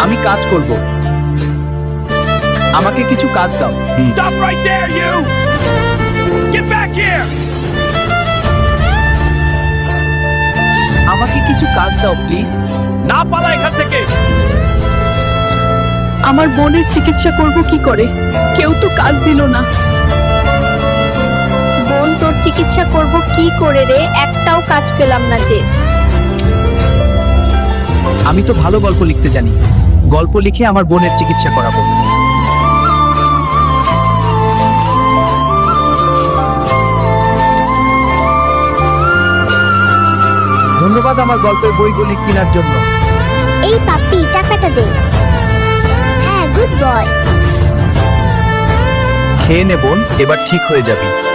আমি কাজ করব। আমাকে কিছু কাজ দাও। Stop right there, you! Get back here! আমাকে কিছু কাজ দাও প্লিজ। না পালা এখান থেকে! আমার বোনের চিকিৎসা করব কি করে? কেউ তো কাজ দিল না। বোন, তোর চিকিৎসা করব কি করে রে? একটাও কাজ পেলাম না যে। আমি তো ভালো গল্প লিখতে জানি। গল্প লিখে আমার বোনের চিকিৎসা করাবো। ধন্যবাদ আমার গল্পের বইগুলি কেনার জন্য। এই পাপ্পি, টাকাটা দে। হ্যাঁ, গুড বয়। খেয়ে নে বোন, এবার ঠিক হয়ে যাবি।